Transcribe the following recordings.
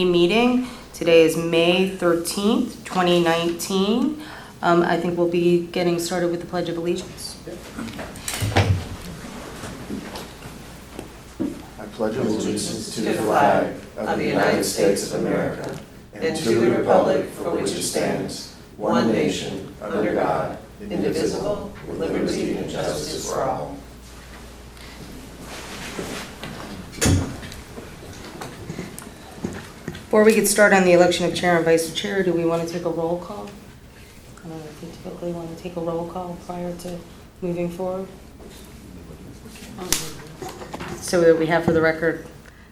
meeting. Today is May 13th, 2019. I think we'll be getting started with the Pledge of Allegiance. I pledge allegiance to the flag of the United States of America and to the republic for which it stands, one nation, under God, indivisible, with liberty and justice for all. Before we get started on the election of chair and vice chair, do we want to take a roll call? I don't know if we typically want to take a roll call prior to moving forward. So that we have for the record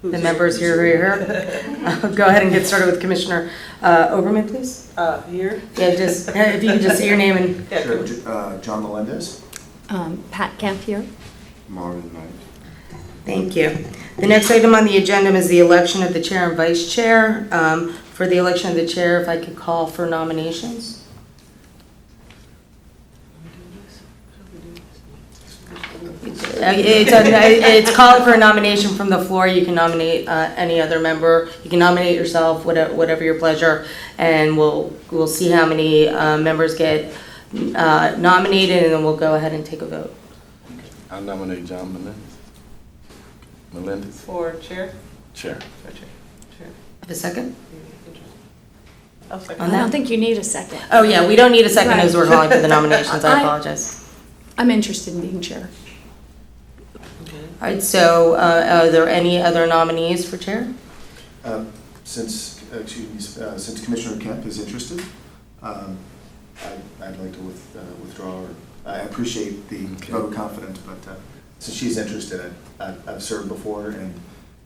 the members here who are here. Go ahead and get started with Commissioner Oberman, please. Here? Yeah, just if you could just say your name and. Sure. John Melendez. Pat Kemp here. Marvin Knight. Thank you. The next item on the agenda is the election of the chair and vice chair. For the election of the chair, if I could call for nominations. It's calling for a nomination from the floor. You can nominate any other member. You can nominate yourself, whatever your pleasure, and we'll see how many members get nominated, and then we'll go ahead and take a vote. I nominate John Melendez. For chair? Chair. For chair. Chair. Have a second? I'll second. On I that? don't think you need a second. Oh yeah, we don't need a second as we're Right. calling for the nominations. I apologize. I'm interested in being chair. All right, so are there any other nominees for chair? Since Commissioner Kemp is interested, I'd like to withdraw. I appreciate the vote of confidence, but since she's interested, I've served before, and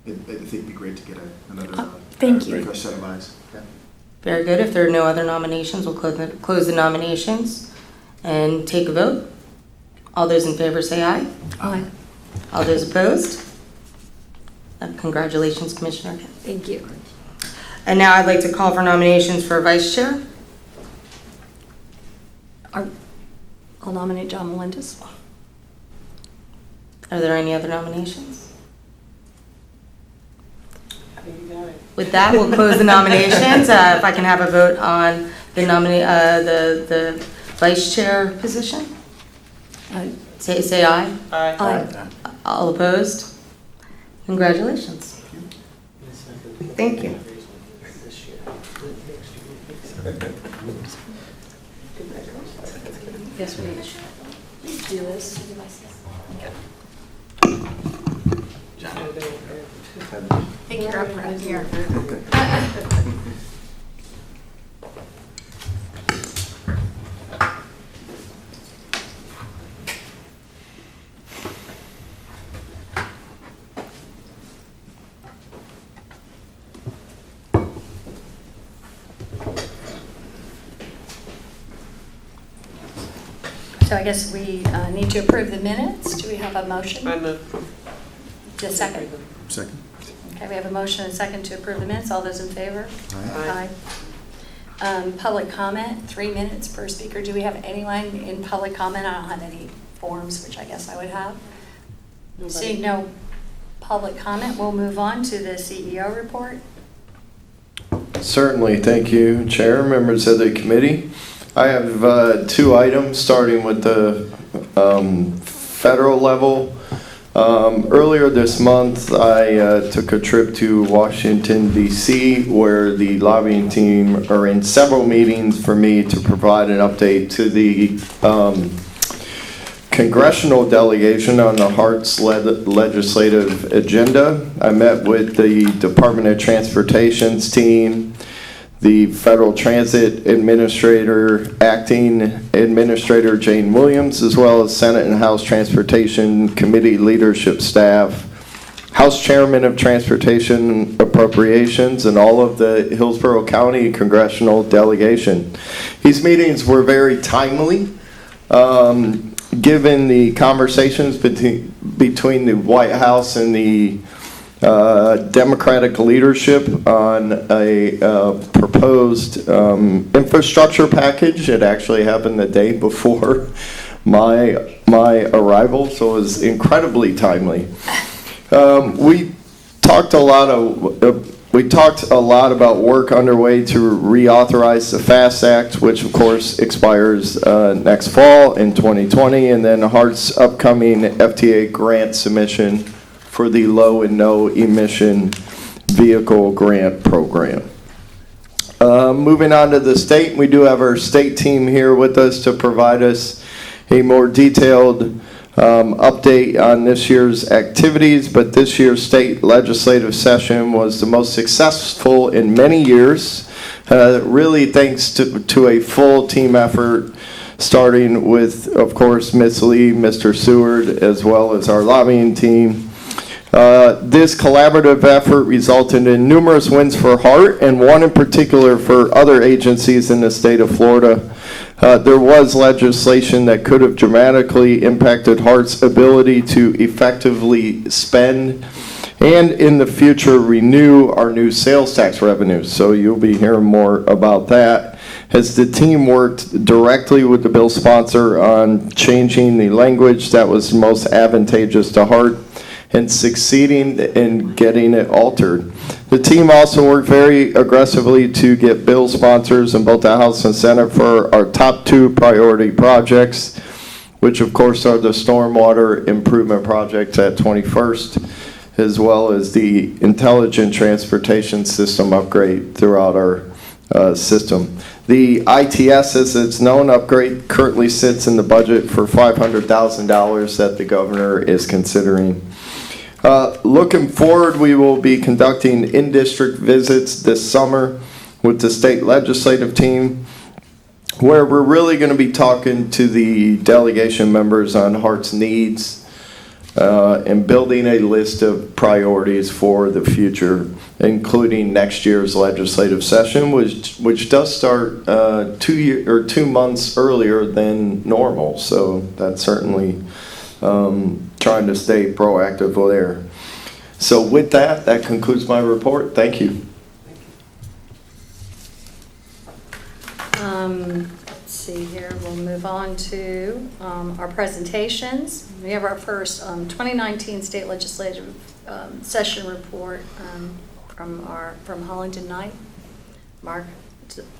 I think it'd be great to get another Thank you. fresh set of eyes. Yeah. Very good. If there are no other nominations, we'll close the nominations and take a vote. All those in favor say aye. Aye. All those opposed? Congratulations, Commissioner. Thank you. And now I'd like to call for nominations for vice chair. I'll nominate John Melendez. Are there any other nominations? I think you got it. With that, we'll close the nominations. If I can have a vote on the the vice chair position. Say aye. Aye. Aye. All opposed? Congratulations. Thank you. Yes, we need to do this. I think you're up right here. So I guess we need to approve the minutes. Do we have a motion? I move. Just a second. Second. Okay, we have a motion and a second to approve the minutes. All those in favor? Aye. Public comment, 3 minutes per speaker. Do we have anyone in public comment? I don't have any forms, which I guess I would have. Seeing no public comment, we'll move on to the CEO report. Certainly, thank you, Chair, members of the committee. I have 2 items, starting with the federal level. Earlier this month, I took a trip to Washington, D.C., where the lobbying team are in several meetings for me to provide an update to the congressional delegation on the HART's legislative agenda. I met with the Department of Transportation's team, the Federal Transit Administrator, Acting Administrator Jane Williams, as well as Senate and House Transportation Committee leadership staff, House Chairman of Transportation Appropriations, and all of the Hillsborough County congressional delegation. These meetings were very timely, given the conversations between the White House and the Democratic leadership on a proposed infrastructure package. It actually happened the day before my arrival, so it was incredibly timely. We talked a lot We talked a lot about work underway to reauthorize the FAST Act, which of course expires next fall in 2020, and then HART's upcoming FTA grant submission for the low and no emission vehicle grant program. Moving on to the state, we do have our state team here with us to provide us a more detailed update on this year's activities, but this year's state legislative session was the most successful in many years, really thanks to a full team effort, starting with, of course, Ms. Lee, Mr. Seward, as well as our lobbying team. This collaborative effort resulted in numerous wins for HART, and one in particular for other agencies in the state of Florida. There was legislation that could have dramatically impacted HART's ability to effectively spend and in the future renew our new sales tax revenues. So you'll be hearing more about that as the team worked directly with the bill sponsor on changing the language that was most advantageous to HART and succeeding in getting it altered. The team also worked very aggressively to get bill sponsors in both the House and Senate for our top 2 priority projects, which of course are the stormwater improvement projects at 21st, as well as the intelligent transportation system upgrade throughout our system. The ITS, as it's known, upgrade currently sits in the budget for $500,000 that the governor is considering. Looking forward, we will be conducting in-district visits this summer with the state legislative team, where we're really going to be talking to the delegation members on HART's needs and building a list of priorities for the future, including next year's legislative session, which does start 2 months earlier than normal. So that's certainly trying to stay proactive there. So with that concludes my report. Thank you. Let's see here, we'll move on to our presentations. We have our first 2019 state legislative session report from Hollington Knight. Mark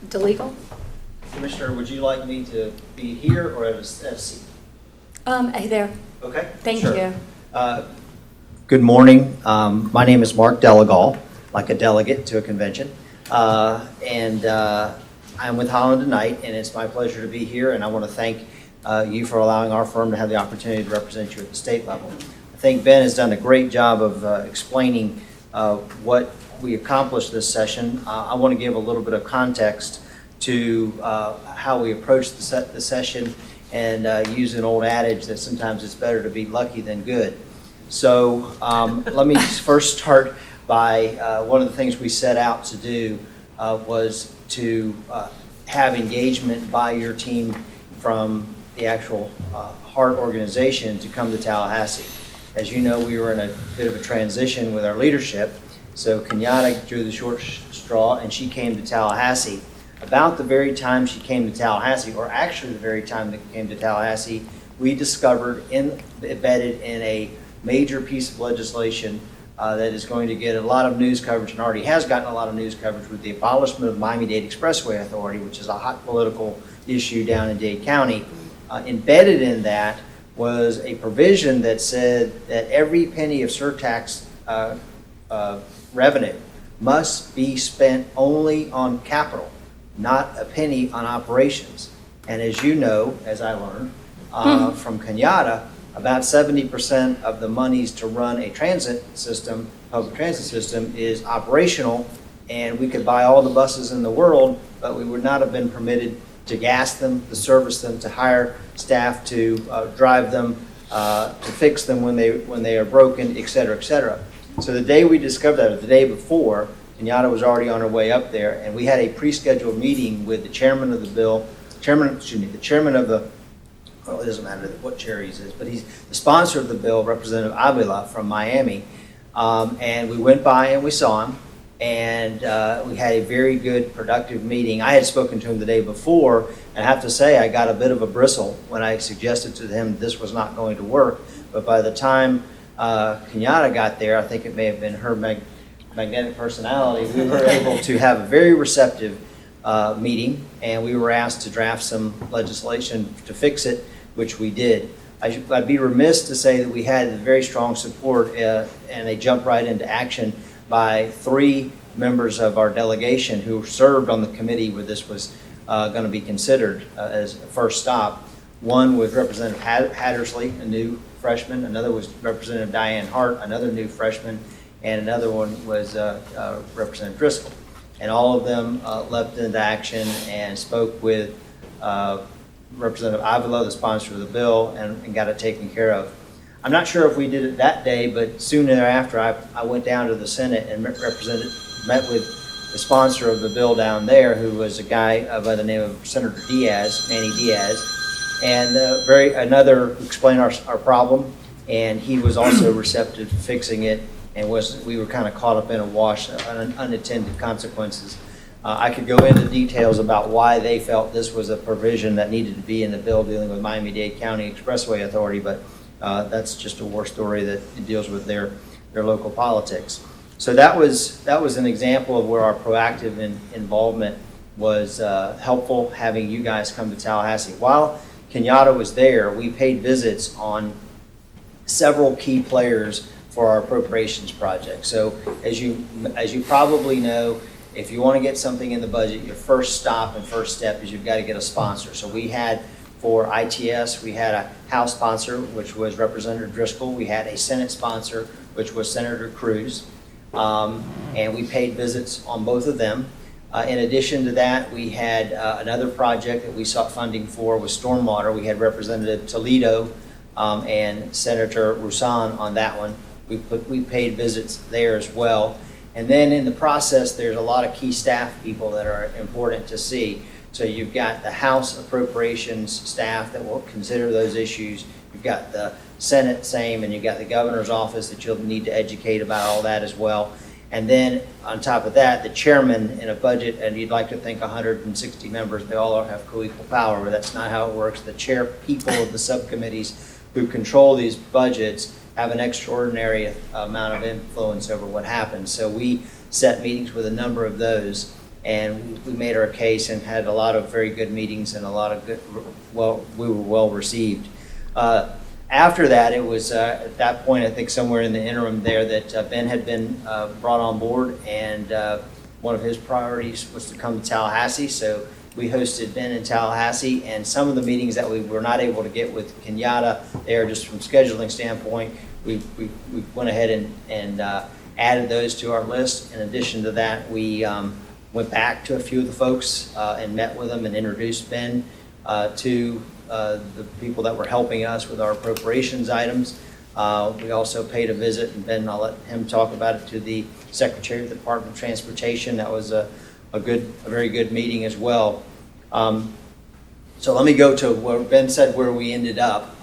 DeLegal. Commissioner, would you like me to be here or at a seat? Hey there. Okay. Thank sure. you. Good morning. My name is Mark Delegal, like a delegate to a convention. And I'm with Holland tonight, and it's my pleasure to be here. And I want to thank you for allowing our firm to have the opportunity to represent you at the state level. I think Ben has done a great job of explaining what we accomplished this session. I want to give a little bit of context to how we approached the session and use an old adage that sometimes it's better to be lucky than good. So let me first start by one of the things we set out to do was to have engagement by your team from the actual HART organization to come to Tallahassee. As you know, we were in a bit of a transition with our leadership, so Kenyatta drew the short straw and she came to Tallahassee. About the very time she came to Tallahassee, or actually the very time that came to Tallahassee, we discovered embedded in a major piece of legislation that is going to get a lot of news coverage and already has gotten a lot of news coverage with the abolishment of Miami-Dade Expressway Authority, which is a hot political issue down in Dade County. Embedded in that was a provision that said that every penny of surtax revenue must be spent only on capital, not a penny on operations. And as you know, as I learned from Kenyatta, about 70% of the monies to run a transit system, public transit system, is operational, and we could buy all the buses in the world, but we would not have been permitted to gas them, to service them, to hire staff to drive them, to fix them when they are broken, et cetera, et cetera. So the day we discovered that, or the day before, Kenyatta was already on her way up there, and we had a pre-scheduled meeting with the chairman of the bill, the chairman of the, well, it doesn't matter what chair he is, but he's the sponsor of the bill, Representative Avila from Miami. And we went by and we saw him, and we had a very good, productive meeting. I had spoken to him the day before, and I have to say I got a bit of a bristle when I suggested to him this was not going to work. But by the time Kenyatta got there, I think it may have been her magnetic personality, we were able to have a very receptive meeting, and we were asked to draft some legislation to fix it, which we did. I'd be remiss to say that we had very strong support, and they jumped right into action by 3 members of our delegation who served on the committee where this was going to be considered as a first stop. One was Representative Hattersley, a new freshman. Another was Representative Diane Hart, another new freshman. And another one was Representative Driscoll. And all of them leapt into action and spoke with Representative Avila, the sponsor of the bill, and got it taken care of. I'm not sure if we did it that day, but soon thereafter, I went down to the Senate and met with the sponsor of the bill down there, who was a guy by the name of Senator Manny Diaz, and explained our problem, and he was also receptive to fixing it, and we were kind of caught up in a wash, unintended consequences. I could go into details about why they felt this was a provision that needed to be in the bill dealing with Miami-Dade County Expressway Authority, but that's just a war story that deals with their local politics. So that was an example of where our proactive involvement was helpful, having you guys come to Tallahassee. While Kenyatta was there, we paid visits on several key players for our appropriations project. So as you probably know, if you want to get something in the budget, your first stop and first step is you've got to get a sponsor. So we had, for ITS, we had a House sponsor, which was Representative Driscoll. We had a Senate sponsor, which was Senator Cruz. And we paid visits on both of them. In addition to that, we had another project that we sought funding for was stormwater. We had Representative Toledo and Senator Roussan on that one. We paid visits there as well. And then in the process, there's a lot of key staff people that are important to see. So you've got the House appropriations staff that will consider those issues. You've got the Senate same, and you've got the governor's office that you'll need to educate about all that as well. And then on top of that, the chairman in a budget, and you'd like to think 160 members, they all have co-equal power, but that's not how it works. The chair people of the subcommittees who control these budgets have an extraordinary amount of influence over what happens. So we set meetings with a number of those, and we made our case and had a lot of very good meetings and a lot of good, we were well received. After that, it was at that point, I think somewhere in the interim there, that Ben had been brought on board, and one of his priorities was to come to Tallahassee. So we hosted Ben in Tallahassee, and some of the meetings that we were not able to get with Kenyatta there, just from scheduling standpoint, we went ahead and added those to our list. In addition to that, we went back to a few of the folks and met with them and introduced Ben to the people that were helping us with our appropriations items. We also paid a visit, and Ben, I'll let him talk about it, to the Secretary of the Department of Transportation. That was a very good meeting as well. So let me go to where Ben said where we ended up.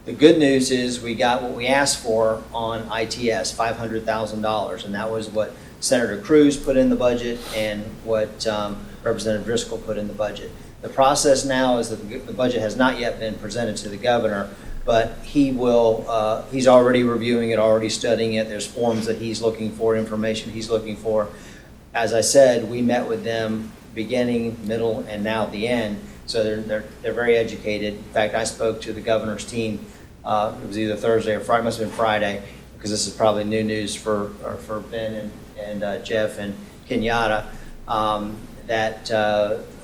The good news is we got what we asked for on ITS, $500,000, and that was what Senator Cruz put in the budget and what Representative Driscoll put in the budget. The process now is that the budget has not yet been presented to the governor, but he's already reviewing it, already studying it. There's forms that he's looking for, information he's looking for. As I said, we met with them beginning, middle, and now at the end. So they're very educated. In fact, I spoke to the governor's team. It was either Thursday or Friday. It must have been Friday, because this is probably new news for Ben and Jeff and Kenyatta. That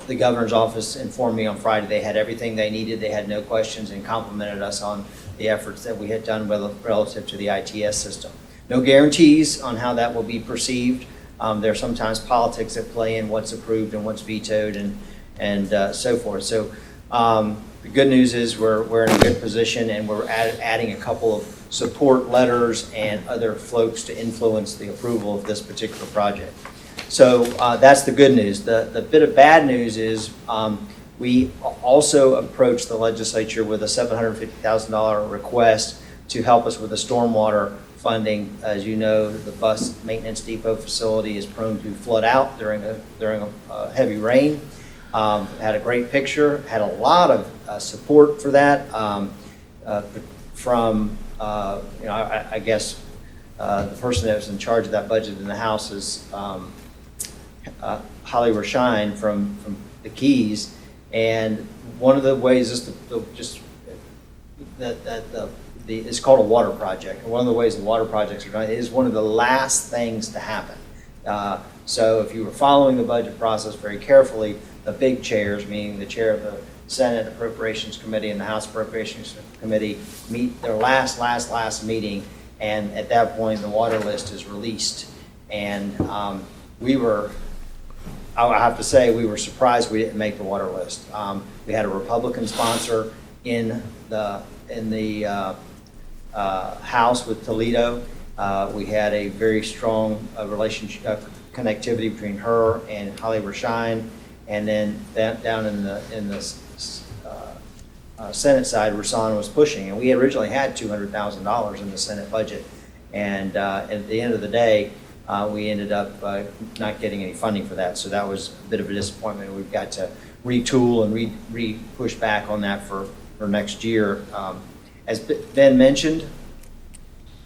the governor's office informed me on Friday they had everything they needed. They had no questions and complimented us on the efforts that we had done relative to the ITS system. No guarantees on how that will be perceived. There are sometimes politics that play in what's approved and what's vetoed and so forth. So the good news is we're in a good position, and we're adding a couple of support letters and other folks to influence the approval of this particular project. So that's the good news. The bit of bad news is we also approached the legislature with a $750,000 request to help us with the stormwater funding. As you know, the bus maintenance depot facility is prone to flood out during a heavy rain. Had a great picture, had a lot of support for that from I guess the person that was in charge of that budget in the House is Holly Rashine from the Keys. And one of the ways is it's called a water project. And one of the ways the water projects are done is one of the last things to happen. So if you were following the budget process very carefully, the big chairs, meaning the chair of the Senate Appropriations Committee and the House Appropriations Committee, meet their last meeting, and at that point, the water list is released. And I have to say, we were surprised we didn't make the water list. We had a Republican sponsor in the House with Toledo. We had a very strong relationship, connectivity between her and Holly Rashine, and then down in the Senate side, Rasan was pushing, and we originally had $200,000 in the Senate budget, and at the end of the day, we ended up not getting any funding for that, so that was a bit of a disappointment. We've got to retool and push back on that for next year. As Ben mentioned,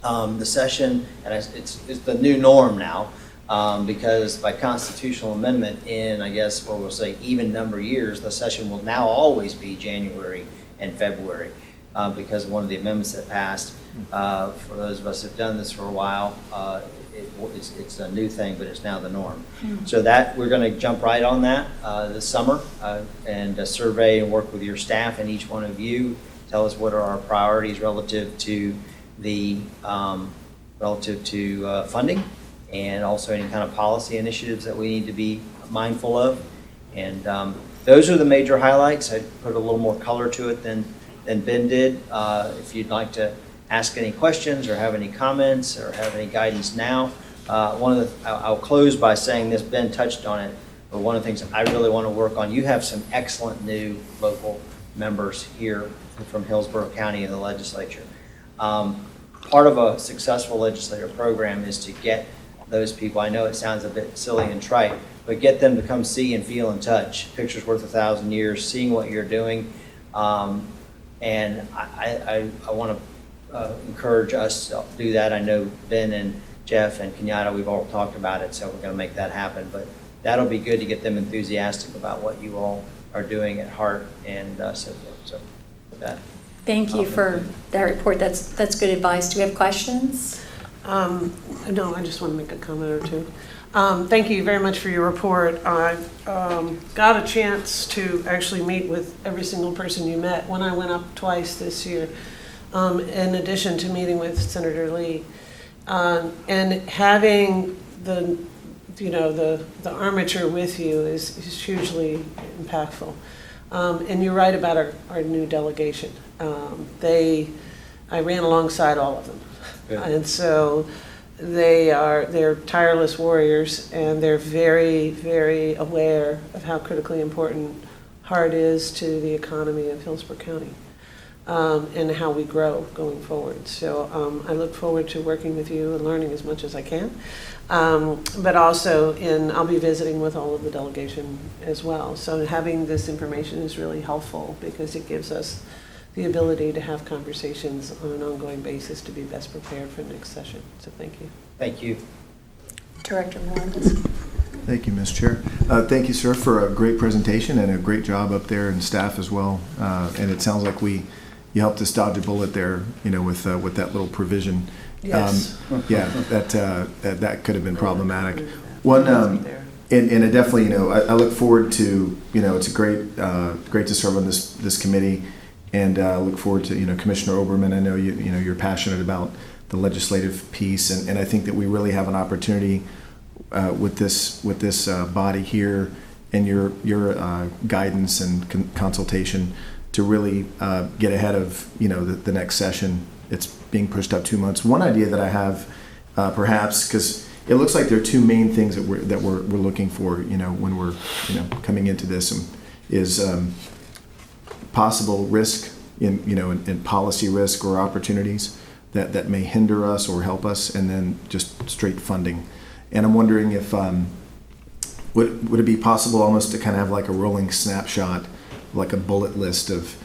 the session, and it's the new norm now, because by constitutional amendment in, I guess, what we'll say even number years, the session will now always be January and February, because of one of the amendments that passed. For those of us who've done this for a while, it's a new thing, but it's now the norm. So that we're going to jump right on that this summer and survey and work with your staff and each one of you. Tell us what are our priorities relative to the funding, and also any kind of policy initiatives that we need to be mindful of. And those are the major highlights. I put a little more color to it than Ben did. If you'd like to ask any questions or have any comments or have any guidance now, I'll close by saying this. Ben touched on it, but one of the things I really want to work on, you have some excellent new local members here from Hillsborough County in the legislature. Part of a successful legislative program is to get those people, I know it sounds a bit silly and trite, but get them to come see and feel and touch. Picture's worth 1,000 years, seeing what you're doing. And I want to encourage us to do that. I know Ben and Jeff and Kenyatta, we've all talked about it, so we're going to make that happen. But that'll be good to get them enthusiastic about what you all are doing at HART and so forth. So with that. Thank you for that report. That's good advice. Do we have questions? No, I just want to make a comment or two. Thank you very much for your report. I got a chance to actually meet with every single person you met when I went up twice this year, in addition to meeting with Senator Lee. And having the armature with you is hugely impactful. And you're right about our new delegation. I ran alongside all of them. Yeah. And so they're tireless warriors, and they're very, very aware of how critically important HART is to the economy of Hillsborough County, and how we grow going forward. So I look forward to working with you and learning as much as I can. But also I'll be visiting with all of the delegation as well. So having this information is really helpful because it gives us the ability to have conversations on an ongoing basis to be best prepared for the next session. So thank you. Thank you. Director Melendez. Thank you, Ms. Chair. Thank you, sir, for a great presentation and a great job up there, and staff as well. And it sounds like you helped us dodge a bullet there, with that little provision. Yes. Yeah, that could have been problematic. One, and it definitely, I look forward to, it's a great to serve on this committee, and look forward to, Commissioner Oberman. I know you're passionate about the legislative piece, and I think that we really have an opportunity with this body here and your guidance and consultation to really get ahead of the next session. It's being pushed up 2 months. One idea that I have, perhaps, because it looks like there are two main things that we're looking for, when we're coming into this, is possible risk in policy risk or opportunities that may hinder us or help us, and then just straight funding. And I'm wondering if would it be possible almost to kind of have like a rolling snapshot, like a bullet list of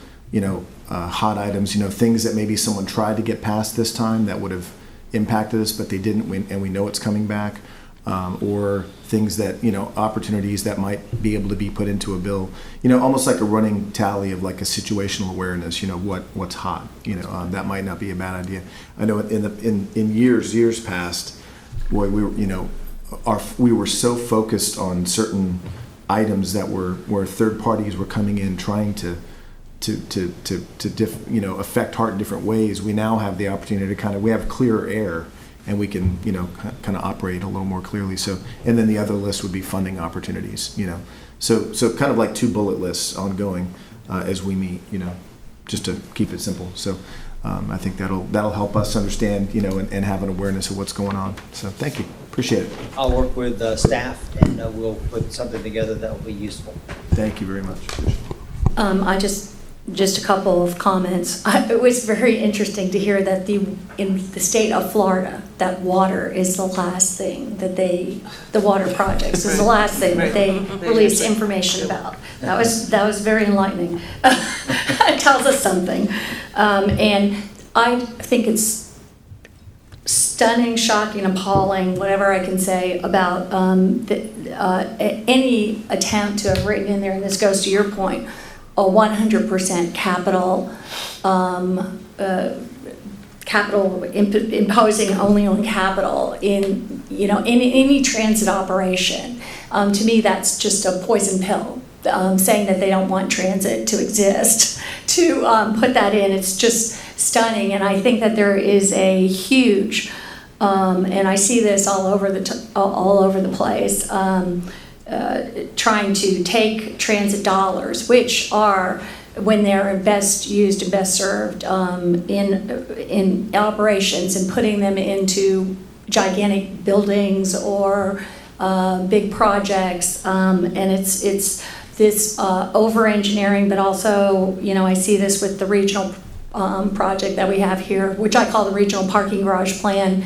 hot items, things that maybe someone tried to get past this time that would have impacted us, but they didn't, and we know it's coming back, or things that, opportunities that might be able to be put into a bill, almost like a running tally of like a situational awareness, what's hot, that might not be a bad idea. I know in years past, boy, we were so focused on certain items that where third parties were coming in trying to affect HART in different ways. We now have the opportunity to we have clearer air, and we can kind of operate a little more clearly. So, and then the other list would be funding opportunities. So kind of like 2 bullet lists ongoing as we meet. Just to keep it simple. So. I think that'll help us understand, and have an awareness of what's going on. So thank you, appreciate it. I'll work with staff, and we'll put something together that will be useful. Thank you very much. I just a couple of comments. It was very interesting to hear that in the state of Florida, that water is the last thing that the water projects is the last thing that they released information about. That was very enlightening. It tells us something. And I think it's stunning, shocking, appalling, whatever I can say about any attempt to have written in there, and this goes to your point, a 100% capital imposing only on capital in any transit operation. To me, that's just a poison pill. Saying that they don't want transit to exist, to put that in, it's just stunning. And I think that there is a huge, and I see this all over the place, trying to take transit dollars, which are, when they're best used and best served in operations, and putting them into gigantic buildings or big projects, and it's this over-engineering, but also, I see this with the regional project that we have here, which I call the Regional Parking Garage Plan,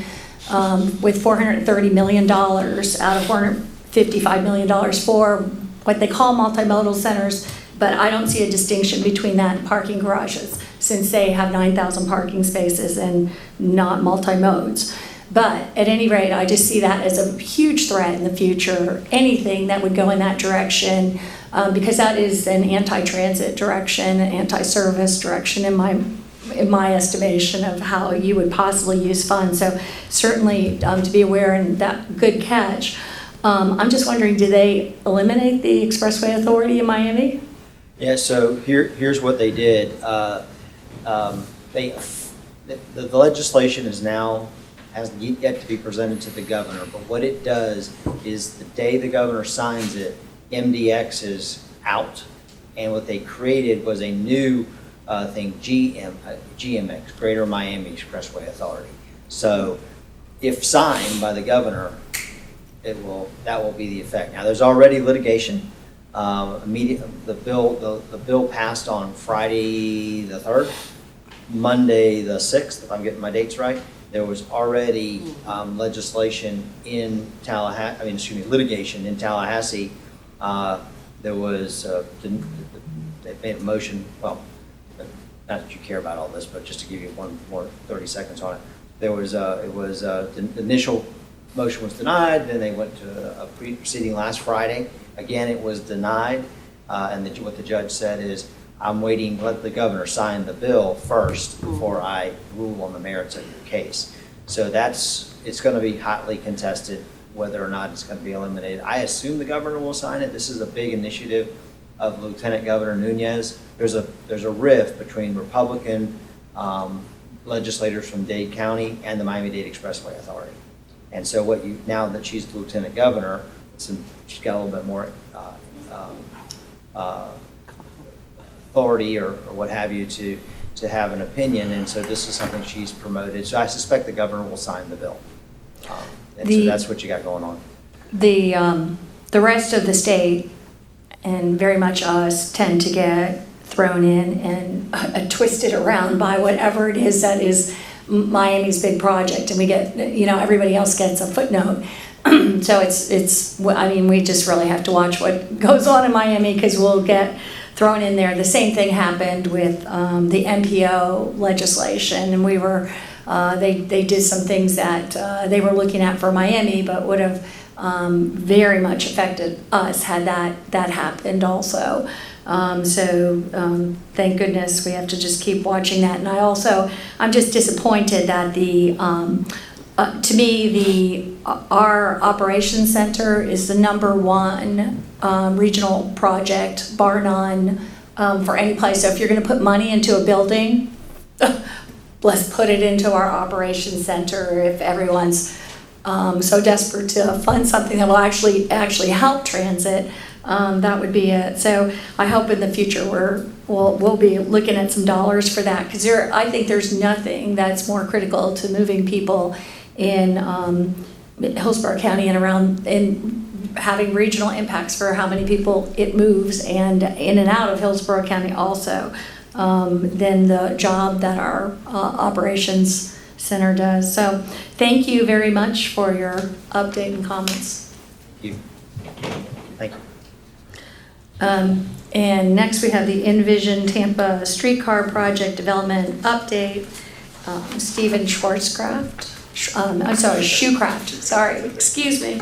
with $430 million out of $455 million for what they call multimodal centers, but I don't see a distinction between that and parking garages, since they have 9,000 parking spaces and not multi-modes. But at any rate, I just see that as a huge threat in the future, anything that would go in that direction, because that is an anti-transit direction, an anti-service direction in my estimation of how you would possibly use funds. So certainly to be aware, and that good catch. I'm just wondering, do they eliminate the Expressway Authority in Miami? Yeah, so here's what they did. The legislation has yet to be presented to the governor, but what it does is the day the governor signs it, MDX is out, and what they created was a new thing, GMX, Greater Miami Expressway Authority. So if signed by the governor, that will be the effect. Now, there's already litigation. The bill passed on Friday the 3rd, Monday the 6th, if I'm getting my dates right. There was already litigation in Tallahassee. There was, they made a motion, well, not that you care about all this, but just to give you one more 30 seconds on it. The initial motion was denied, then they went to a proceeding last Friday. Again, it was denied, and what the judge said is, I'm waiting, let the governor sign the bill first before I rule on the merits of your case. So it's going to be hotly contested whether or not it's going to be eliminated. I assume the governor will sign it. This is a big initiative of Lieutenant Governor Nunez. There's a rift between Republican legislators from Dade County and the Miami-Dade Expressway Authority. And so now that she's the Lieutenant Governor, she's got a little bit more authority or what have you to have an opinion, and so this is something she's promoted. So I suspect the governor will sign the bill. So that's what you got going on. The rest of the state, and very much us, tend to get thrown in and twisted around by whatever it is that is Miami's big project, and we get, everybody else gets a footnote. So we just really have to watch what goes on in Miami, because we'll get thrown in there. The same thing happened with the MPO legislation, and we were They did some things that they were looking at for Miami, but would have very much affected us had that happened also. Thank goodness we have to just keep watching that. And I'm just disappointed that to me, our operations center is the #1 regional project, bar none, for any place. So if you're going to put money into a building, let's put it into our operations center. If everyone's so desperate to fund something that will actually help transit, that would be it. So I hope in the future we'll be looking at some dollars for that, because I think there's nothing that's more critical to moving people in Hillsborough County and around, and having regional impacts for how many people it moves and in and out of Hillsborough County also, than the job that our operations center does. So thank you very much for your update and comments. Thank you. And next we have the Envision Tampa Streetcar Project Development Update. Stephen Schwarzcraft. Shoecraft. Sorry, excuse me.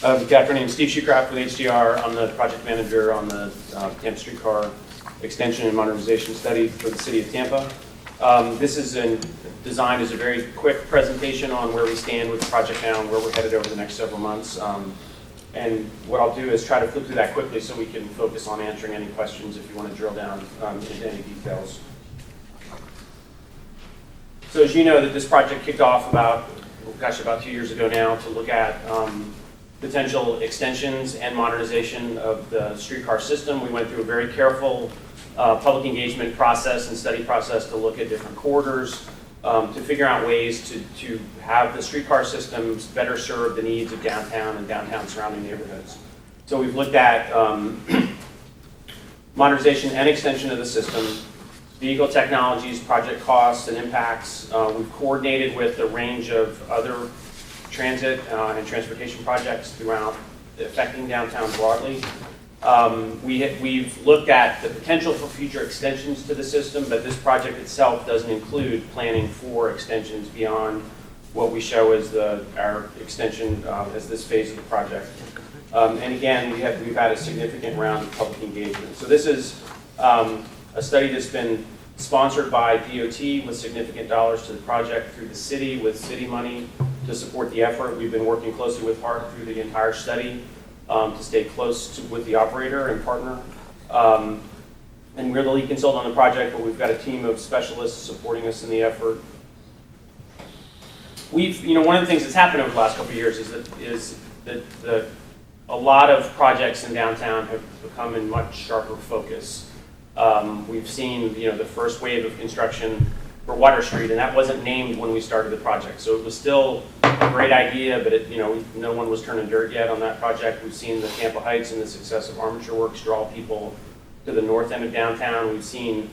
Good afternoon, Steve Shoecraft with HDR. I'm the project manager on the Tampa Streetcar Extension and Modernization Study for the City of Tampa. This is designed as a very quick presentation on where we stand with the project now and where we're headed over the next several months. And what I'll do is try to flip through that quickly so we can focus on answering any questions if you want to drill down into any details. So as you know, that this project kicked off about 2 years ago now to look at potential extensions and modernization of the streetcar system. We went through a very careful public engagement process and study process to look at different corridors, to figure out ways to have the streetcar systems better serve the needs of downtown and downtown surrounding neighborhoods. So we've looked at modernization and extension of the system, vehicle technologies, project costs and impacts. We've coordinated with a range of other transit and transportation projects throughout affecting downtown broadly. We've looked at the potential for future extensions to the system, but this project itself doesn't include planning for extensions beyond what we show as our extension as this phase of the project. And again, we've had a significant round of public engagement. So this is a study that's been sponsored by DOT with significant dollars to the project through the city with city money to support the effort. We've been working closely with HART through the entire study to stay close with the operator and partner. And we're the lead consultant on the project, but we've got a team of specialists supporting us in the effort. One of the things that's happened over the last couple of years is that a lot of projects in downtown have become in much sharper focus. We've seen, the first wave of construction for Water Street, and that wasn't named when we started the project. So it was still a great idea, but no one was turning dirt yet on that project. We've seen the Tampa Heights and the success of Armature Works draw people to the north end of downtown. We've seen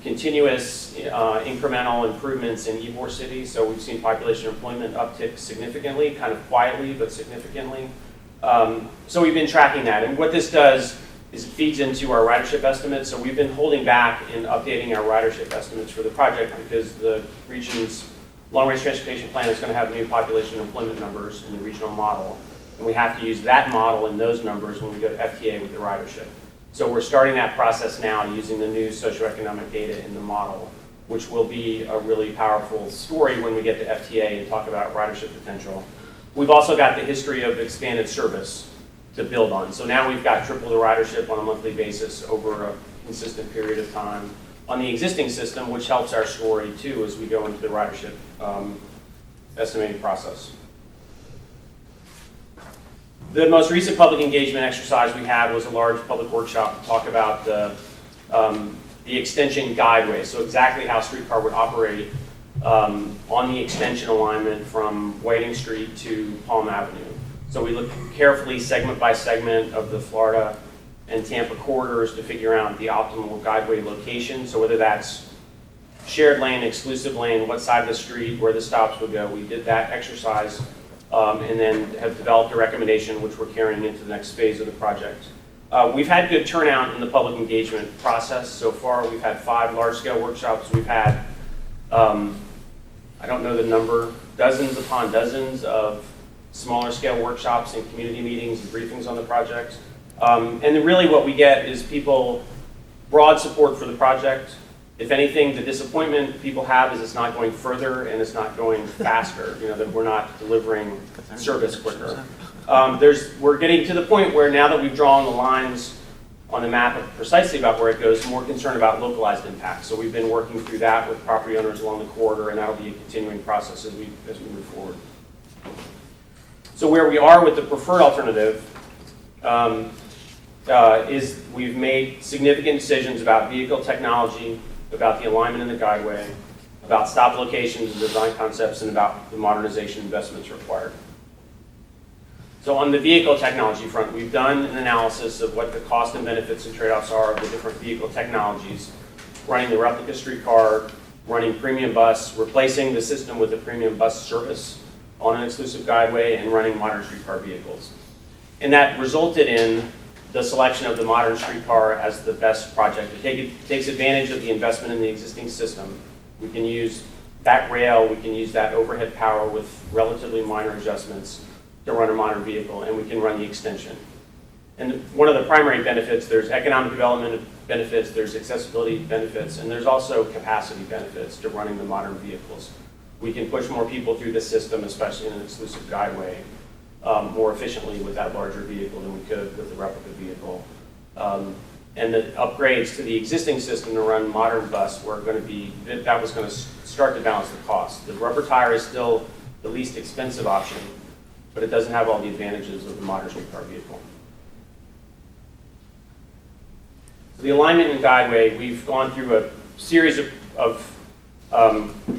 continuous incremental improvements in Ybor City. So we've seen population employment uptick significantly, kind of quietly, but significantly. So we've been tracking that. And what this does is it feeds into our ridership estimates. So we've been holding back in updating our ridership estimates for the project because the region's long-range transportation plan is going to have new population and employment numbers in the regional model. And we have to use that model and those numbers when we go to FTA with the ridership. So we're starting that process now using the new socioeconomic data in the model, which will be a really powerful story when we get to FTA and talk about ridership potential. We've also got the history of expanded service to build on. So now we've got triple the ridership on a monthly basis over a consistent period of time on the existing system, which helps our story too as we go into the ridership estimating process. The most recent public engagement exercise we had was a large public workshop to talk about the extension guideway. So exactly how streetcar would operate on the extension alignment from Whiting Street to Palm Avenue. So we looked carefully segment by segment of the Florida and Tampa corridors to figure out the optimal guideway location. So whether that's shared lane, exclusive lane, what side of the street, where the stops would go. We did that exercise and then have developed a recommendation which we're carrying into the next phase of the project. We've had good turnout in the public engagement process so far. We've had 5 large-scale workshops. We've had I don't know the number, dozens upon dozens of smaller scale workshops and community meetings and briefings on the project. And then really what we get is people, broad support for the project. If anything, the disappointment people have is it's not going further and it's not going faster, that we're not delivering service quicker. We're getting to the point where now that we've drawn the lines on the map precisely about where it goes, more concerned about localized impacts. So we've been working through that with property owners along the corridor, and that'll be a continuing process as we move forward. So where we are with the preferred alternative is we've made significant decisions about vehicle technology, about the alignment in the Guideway, about stop locations and design concepts, and about the modernization investments required. So on the vehicle technology front, we've done an analysis of what the cost and benefits and trade-offs are of the different vehicle technologies, running the replica streetcar, running premium bus, replacing the system with a premium bus service on an exclusive Guideway, and running modern streetcar vehicles. And that resulted in the selection of the modern streetcar as the best project. It takes advantage of the investment in the existing system. We can use that rail, we can use that overhead power with relatively minor adjustments to run a modern vehicle, and we can run the extension. And one of the primary benefits, there's economic development benefits, there's accessibility benefits, and there's also capacity benefits to running the modern vehicles. We can push more people through the system, especially in an exclusive Guideway, more efficiently with that larger vehicle than we could with the replica vehicle. And the upgrades to the existing system to run modern bus were going to be, that was going to start to balance the cost. The rubber tire is still the least expensive option, but it doesn't have all the advantages of the modern streetcar vehicle. So the alignment in Guideway, we've gone through a series of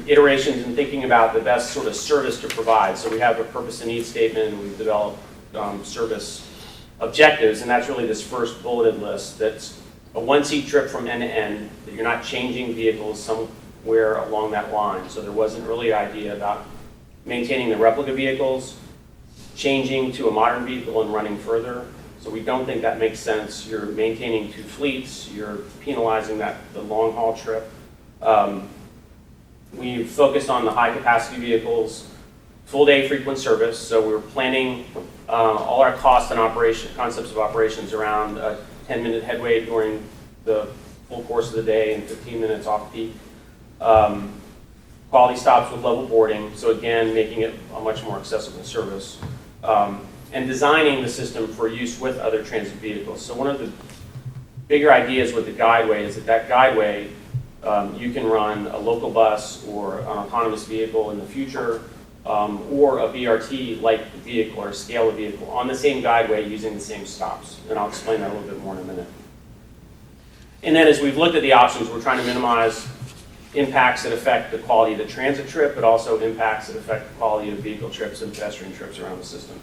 iterations and thinking about the best sort of service to provide. So we have a purpose and need statement, and we've developed service objectives, and that's really this first bulleted list. That's a one-seat trip from end to end, that you're not changing vehicles somewhere along that line. So there wasn't really an idea about maintaining the replica vehicles, changing to a modern vehicle and running further. So we don't think that makes sense. You're maintaining two fleets, you're penalizing the long haul trip. We focused on the high capacity vehicles, full day frequent service. So we're planning all our costs and concepts of operations around a 10-minute headway during the full course of the day and 15 minutes off peak. Quality stops with level boarding. So again, making it a much more accessible service. And designing the system for use with other transit vehicles. So one of the bigger ideas with the Guideway is that Guideway, you can run a local bus or an autonomous vehicle in the future, or a BRT-like vehicle or a scale of vehicle on the same Guideway using the same stops. And I'll explain that a little bit more in a minute. And then as we've looked at the options, we're trying to minimize impacts that affect the quality of the transit trip, but also impacts that affect the quality of vehicle trips and pedestrian trips around the system.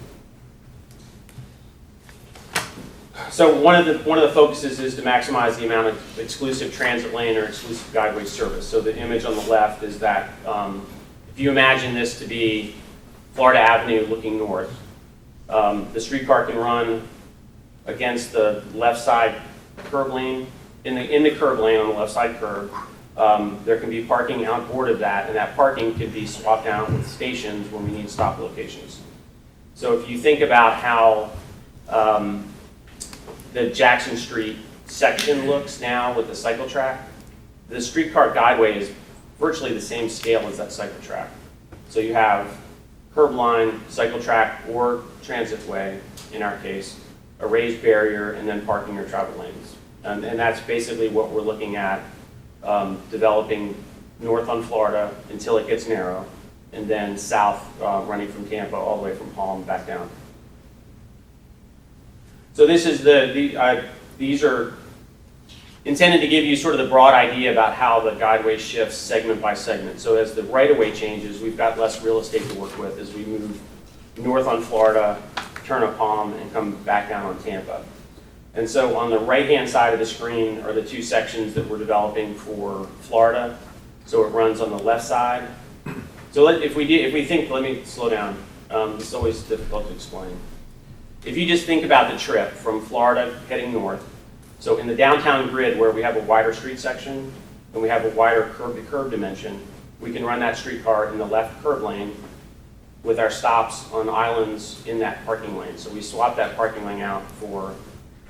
So one of the focuses is to maximize the amount of exclusive transit lane or exclusive Guideway service. So the image on the left is that if you imagine this to be Florida Avenue looking north, the streetcar can run against the left side curb lane. In the curb lane on the left side curb, there can be parking outboard of that, and that parking could be swapped out with stations when we need stop locations. So if you think about how the Jackson Street section looks now with the cycle track, the streetcar Guideway is virtually the same scale as that cycle track. So you have curb line, cycle track, or transit way, in our case, a raised barrier, and then parking or travel lanes. And that's basically what we're looking at, developing north on Florida until it gets narrow, and then south running from Tampa all the way from Palm back down. So this is these are intended to give you sort of the broad idea about how the Guideway shifts segment by segment. So as the right-of-way changes, we've got less real estate to work with as we move north on Florida, turn up Palm, and come back down on Tampa. And so on the right-hand side of the screen are the two sections that we're developing for Florida. So it runs on the left side. So let me slow down. It's always difficult to explain. If you just think about the trip from Florida heading north, so in the downtown grid where we have a wider street section and we have a wider curb-to-curb dimension, we can run that streetcar in the left curb lane with our stops on islands in that parking lane. So we swap that parking lane out for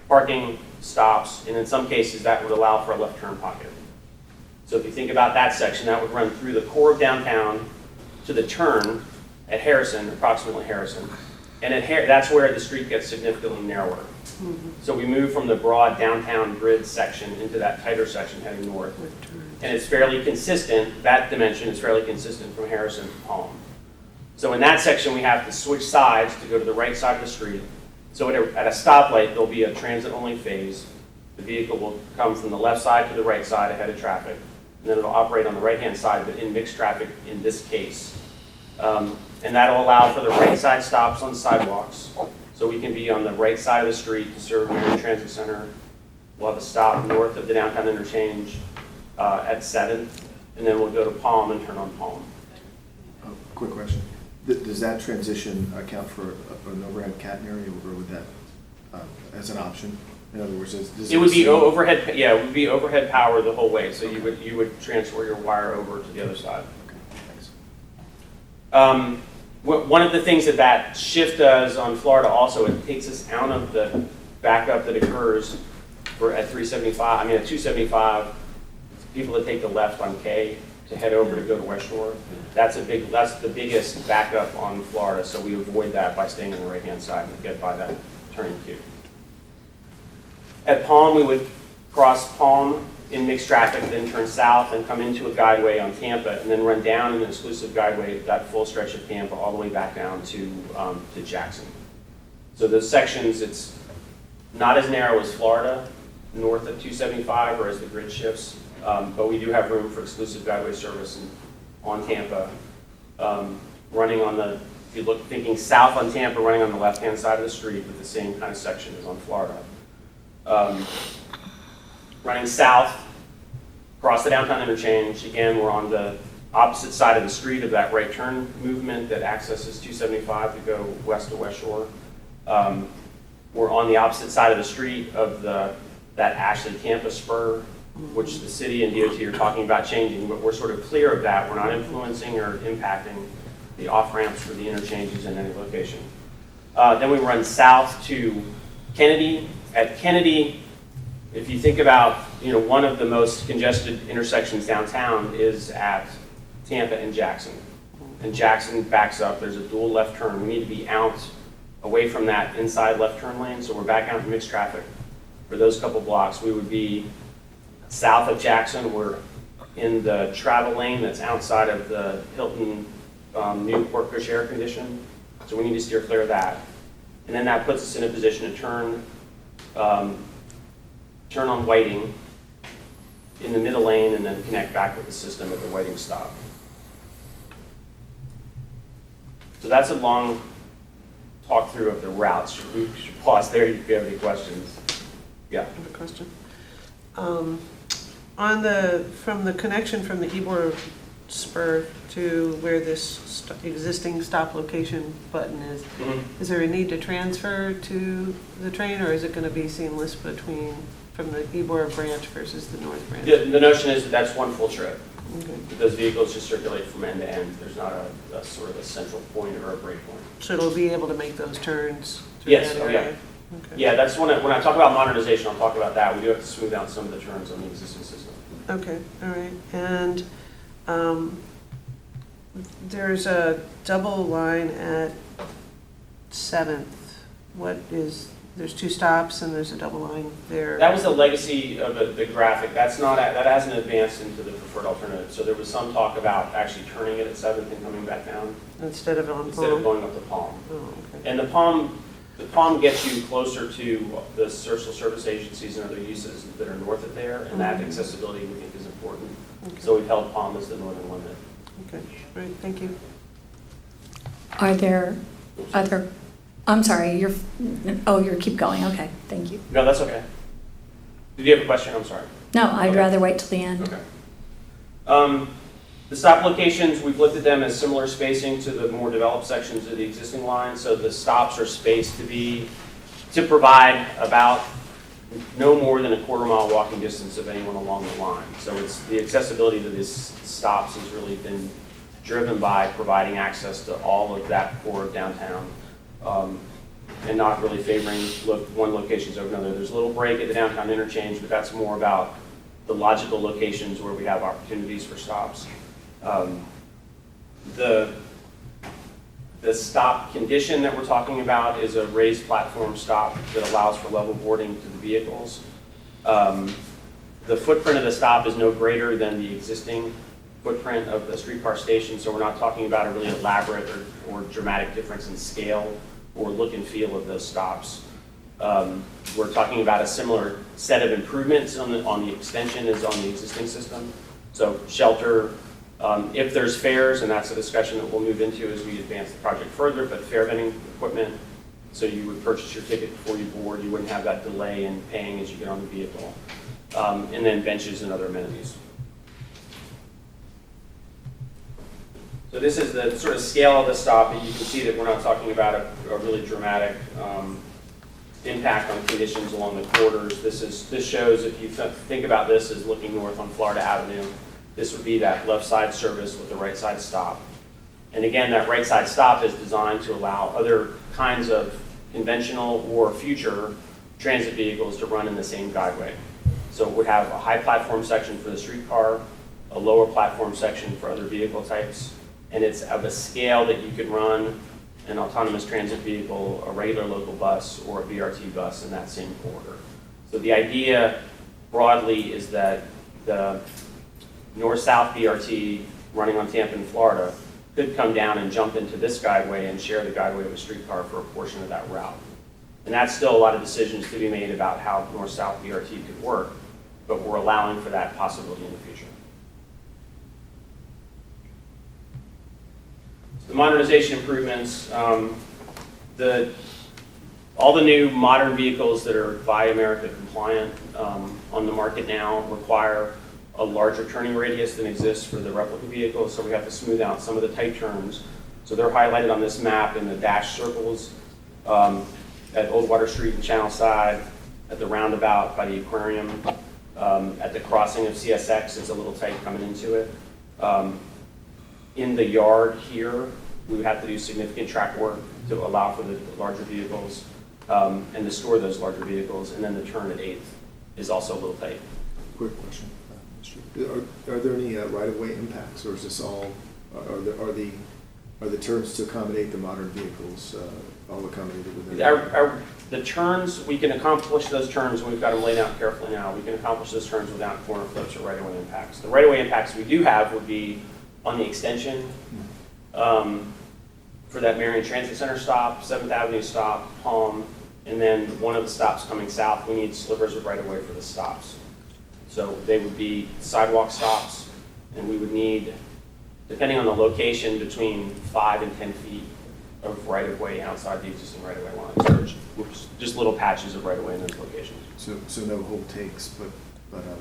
parking, stops, and in some cases that would allow for a left turn pocket. So if you think about that section, that would run through the core of downtown to the turn at Harrison, approximately Harrison. And that's where the street gets significantly narrower. So we move from the broad downtown grid section into that tighter section heading north. And it's fairly consistent, that dimension is fairly consistent from Harrison to Palm. So in that section, we have to switch sides to go to the right side of the street. So at a stoplight, there'll be a transit-only phase. The vehicle will come from the left side to the right side ahead of traffic. And then it'll operate on the right-hand side, but in mixed traffic in this case. And that'll allow for the right side stops on sidewalks. So we can be on the right side of the street to serve Marion Transit Center. We'll have a stop north of the downtown interchange at 7th, and then we'll go to Palm and turn on Palm. Quick question. Does that transition account for an overhead catenary, or would that, as an option? In other words, it would be overhead, yeah, it would be overhead power the whole way. So you would transfer your wire over to the other side. Okay, thanks. One of the things that shift does on Florida also, it takes us out of the backup that occurs at 375. I mean, at 275, people that take the left on K to head over to go to West Shore. That's the biggest backup on Florida. So we avoid that by staying on the right-hand side and get by that turning queue. At Palm, we would cross Palm in mixed traffic, then turn south and come into a guideway on Tampa, and then run down an exclusive guideway, that full stretch of Tampa, all the way back down to Jackson. So those sections, it's not as narrow as Florida, north of 275, or as the grid shifts, but we do have room for exclusive guideway service on Tampa, running on the, if you look, thinking south on Tampa, running on the left-hand side of the street with the same kind of section as on Florida. Running south, across the downtown interchange, again, we're on the opposite side of the street of that right turn movement that accesses 275 to go west to West Shore. We're on the opposite side of the street of that Ashley-Tampa spur, which the city and DOT are talking about changing, but we're sort of clear of that. We're not influencing or impacting the off-ramps for the interchanges in any location. Then we run south to Kennedy. At Kennedy, if you think about, one of the most congested intersections downtown is at Tampa and Jackson. And Jackson backs up, there's a dual left turn. We need to be out away from that inside left turn lane, so we're back out in mixed traffic. For those couple blocks, we would be south of Jackson. We're in the travel lane that's outside of the Hilton Newport Cush air condition. So we need to steer clear of that. And then that puts us in a position to turn on Whiting in the middle lane and then connect back with the system at the Whiting stop. So that's a long talk through of the routes. We should pause there if you have any questions. Yeah. I have a question. From the connection from the Ybor spur to where this existing stop location button is, is there a need to transfer to the train, or is it going to be seamless from the Ybor branch versus the north branch? The notion is that that's one full trip. Okay. Those vehicles just circulate from end to end. There's not a sort of a central point or a break point. So it'll be able to make those turns through Yes, that oh, area? yeah. Okay. Yeah, that's when I talk about modernization, I'll talk about that. We do have to smooth out some of the turns on the existing system. Okay, all right. And there's a double line at 7th. There's two stops and there's a double line there. That was the legacy of the graphic. That hasn't advanced into the preferred alternative. So there was some talk about actually turning it at 7th and coming back down Instead of on instead of Palm? going up to Palm. Oh, okay. And the Palm gets you closer to the social service agencies and other uses that are north of there, and that accessibility we think is important. Okay. So we've held Palm as the northern limit. Okay, all right, thank you. Are there other, I'm sorry, you keep going, okay, thank you. No, that's okay. Did you have a question? I'm sorry. No, I'd Okay. rather wait till the end. Okay. The stop locations, we've looked at them as similar spacing to the more developed sections of the existing line. So the stops are spaced to provide about no more than a quarter-mile walking distance of anyone along the line. So it's the accessibility to these stops has really been driven by providing access to all of that core of downtown, and not really favoring one locations over another. There's a little break at the downtown interchange, but that's more about the logical locations where we have opportunities for stops. The stop condition that we're talking about is a raised platform stop that allows for level boarding to the vehicles. The footprint of the stop is no greater than the existing footprint of the streetcar station, so we're not talking about a really elaborate or dramatic difference in scale or look and feel of those stops. We're talking about a similar set of improvements on the extension as on the existing system. So shelter, if there's fares, and that's a discussion that we'll move into as we advance the project further, but fare vending equipment, so you would purchase your ticket before you board, you wouldn't have that delay in paying as you get on the vehicle. And then benches and other amenities. So this is the sort of scale of the stop, and you can see that we're not talking about a really dramatic impact on conditions along the corridors. This shows, if you think about this as looking north on Florida Avenue, this would be that left side service with the right side stop. And again, that right side stop is designed to allow other kinds of conventional or future transit vehicles to run in the same guideway. So it would have a high platform section for the streetcar, a lower platform section for other vehicle types, and it's of a scale that you could run an autonomous transit vehicle, a regular local bus, or a BRT bus in that same corridor. So the idea broadly is that the north-south BRT running on Tampa in Florida could come down and jump into this guideway and share the guideway with a streetcar for a portion of that route. And that's still a lot of decisions to be made about how north-south BRT could work, but we're allowing for that possibility in the future. The modernization improvements, all the new modern vehicles that are Buy America compliant on the market now require a larger turning radius than exists for the replica vehicles, so we have to smooth out some of the tight turns. So they're highlighted on this map in the dashed circles at Old Water Street and Channel Side, at the roundabout by the aquarium, at the crossing of CSX, it's a little tight coming into it. In the yard here, we would have to do significant track work to allow for the larger vehicles and to store those larger vehicles, and then the turn at 8th is also a little tight. Quick question. Are there any right-of-way impacts, or is this all, are the turns to accommodate the modern vehicles all accommodated within? The turns, we can accomplish those turns, and we've got them laid out carefully now. We can accomplish those turns without corner flips or right-of-way impacts. The right-of-way impacts we do have would be on the extension for that Marion Transit Center stop, 7th Avenue stop, Palm, and then one of the stops coming south, we need slivers of right-of-way for the stops. So they would be sidewalk stops, and we would need, depending on the location, between 5 and 10 feet of right-of-way outside the existing right-of-way lines, or just little patches of right-of-way in those locations. So no whole takes, but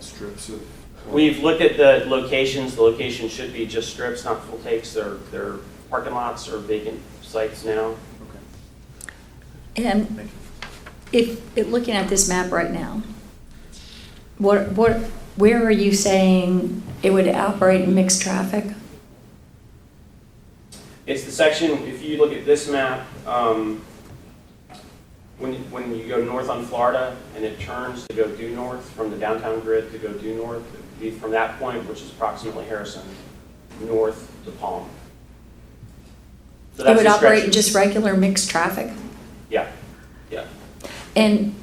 strips of? We've looked at the locations. The locations should be just strips, not full takes. They're parking lots or vacant sites now. Okay. And if looking at this map right now, where are you saying it would operate in mixed traffic? It's the section, if you look at this map, when you go north on Florida and it turns to go due north from the downtown grid to go due north, it would be from that point, which is approximately Harrison, north to Palm. So It would the operate stretch. in just regular mixed traffic? Yeah, yeah. And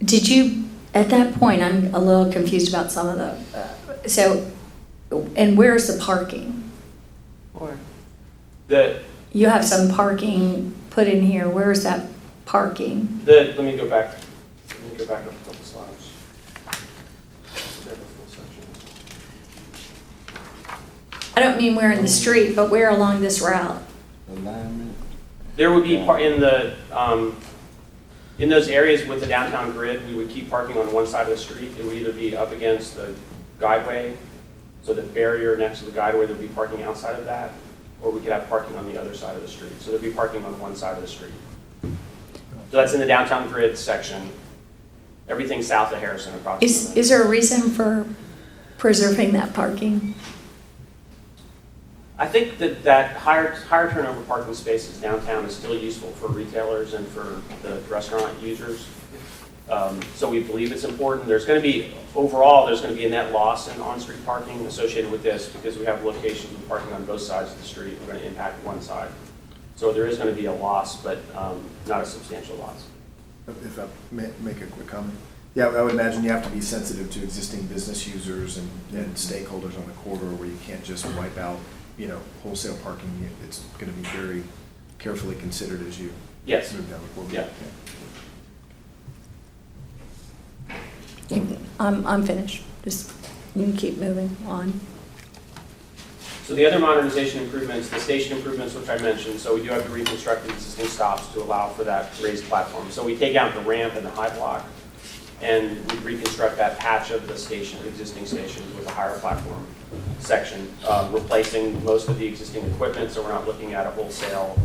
did you, at that point, I'm a little confused about some of the, and where's the parking? Or You have some parking put in here, where's that parking? let me go back up a couple slides. I don't mean where in the street, but where along this route? Alignment. There would be in those areas with the downtown grid, we would keep parking on one side of the street. It would either be up against the guideway, so the barrier next to the guideway, there'd be parking outside of that, or we could have parking on the other side of the street. So there'd be parking on one side of the street. So that's in the downtown grid section. everything south of Harrison approximately. Is there a reason for preserving that parking? I think that higher turnover parking spaces downtown is still useful for retailers and for the restaurant users. So we believe it's important. Overall, there's going to be a net loss in on-street parking associated with this because we have locations with parking on both sides of the street. We're going to impact one side. So there is going to be a loss, but not a substantial loss. If I may make a quick comment. Yeah, I would imagine you have to be sensitive to existing business users and stakeholders on the corridor where you can't just wipe out, wholesale parking. It's going to be very carefully considered as you Yes. move down the corridor. Yeah. I'm finished. Just, you can keep moving on. So the other modernization improvements, the station improvements, which I mentioned, so we do have to reconstruct the existing stops to allow for that raised platform. So we take out the ramp and the high block, and we reconstruct that patch of the station, existing station, with a higher platform section, replacing most of the existing equipment, so we're not looking at a wholesale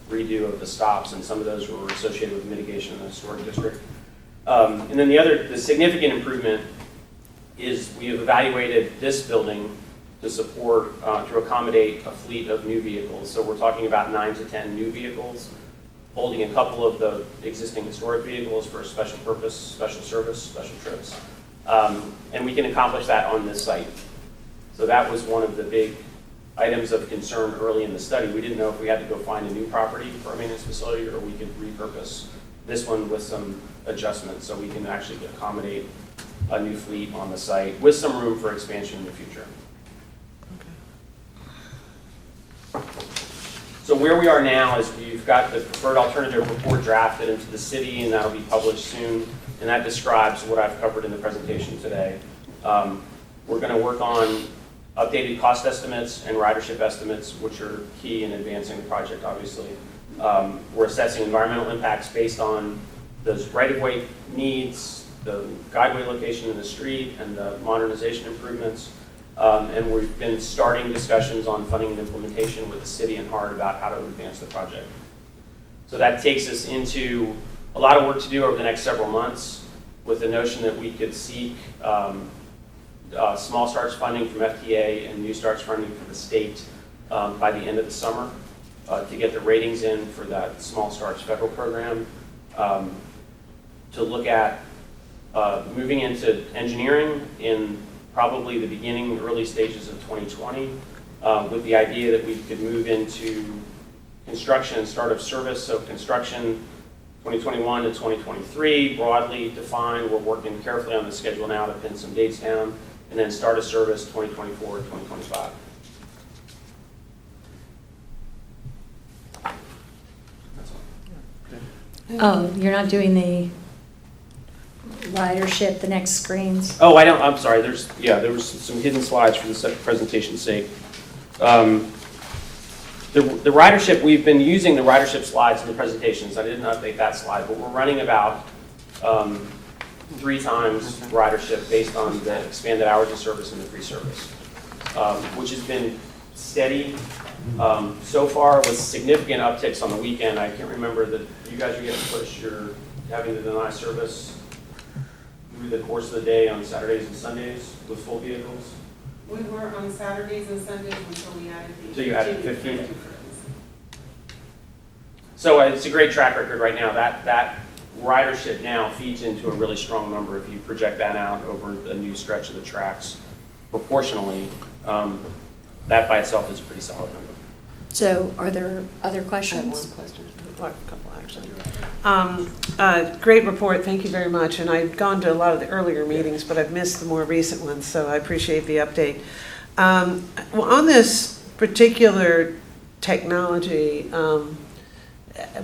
redo of the stops, and some of those were associated with mitigation in the historic district. And then the significant improvement is we have evaluated this building to support, to accommodate a fleet of new vehicles. So we're talking about 9 to 10 new vehicles, holding a couple of the existing historic vehicles for special purpose, special service, special trips. And we can accomplish that on this site. So that was one of the big items of concern early in the study. We didn't know if we had to go find a new property for a maintenance facility or we could repurpose this one with some adjustments so we can actually accommodate a new fleet on the site with some room for expansion in the future. So where we are now is we've got the preferred alternative report drafted into the city, and that'll be published soon, and that describes what I've covered in the presentation today. We're going to work on updated cost estimates and ridership estimates, which are key in advancing the project, obviously. We're assessing environmental impacts based on those right-of-way needs, the Guideway location in the street, and the modernization improvements. And we've been starting discussions on funding and implementation with the city and HART about how to advance the project. So that takes us into a lot of work to do over the next several months with the notion that we could seek small starts funding from FTA and new starts funding from the state by the end of the summer to get the ratings in for that small starts federal program, to look at moving into engineering in probably the beginning, early stages of 2020, with the idea that we could move into construction and start of service. So construction 2021 to 2023, broadly defined. We're working carefully on the schedule now to pin some dates down, and then start of service 2024 to 2025. That's all. Oh, you're not doing the ridership, the next screens? Oh, I'm sorry, there was some hidden slides for the presentation's sake. The ridership, we've been using the ridership slides in the presentations. I didn't update that slide, but we're running about 3 times ridership based on the expanded hours of service and the free service, which has been steady so far with significant upticks on the weekend. I can't remember that you guys are getting pushed, you're having to deny service through the course of the day on Saturdays and Sundays with full vehicles? We were on Saturdays and Sundays until we added the. So you added 15? So it's a great track record right now. That ridership now feeds into a really strong number if you project that out over the new stretch of the tracks proportionally. That by itself is a pretty solid number. So are there other I have questions? one question, a couple actually. Great report, thank you very much. And I've gone to a lot of the earlier meetings, but I've missed the more recent ones, so I appreciate the update. Well, on this particular technology,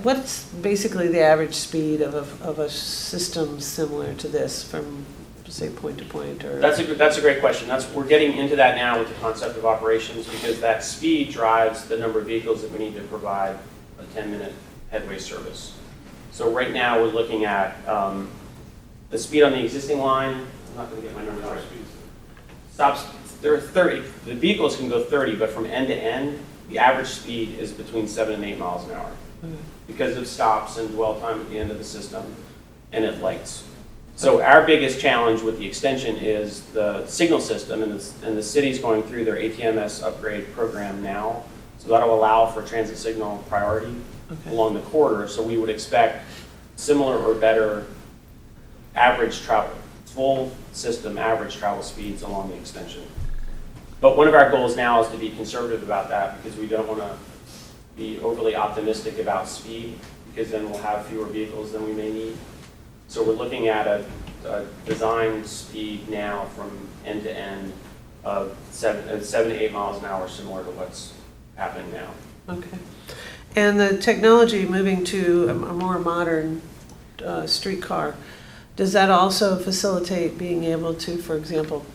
what's basically the average speed of a system similar to this from, say, point to point? Or That's a great question. We're getting into that now with the concept of operations because that speed drives the number of vehicles that we need to provide a 10-minute headway service. So right now we're looking at the speed on the existing line. I'm not going to get my numbers right. Stops. There are 30. The vehicles can go 30, but from end to end, the average speed is between 7 and 8 miles an hour because of stops and dwell time at the end of the system and at lights. So our biggest challenge with the extension is the signal system, and the city's going through their ATMS upgrade program now. So that'll allow for transit signal priority along the corridor. So we would expect similar or better average travel, full system average travel speeds along the extension. But one of our goals now is to be conservative about that, because we don't want to be overly optimistic about speed, because then we'll have fewer vehicles than we may need. So we're looking at a design speed now from end to end of 7 to 8 miles an hour, similar to what's happening now. Okay. And the technology moving to a more modern streetcar, does that also facilitate being able to, for example,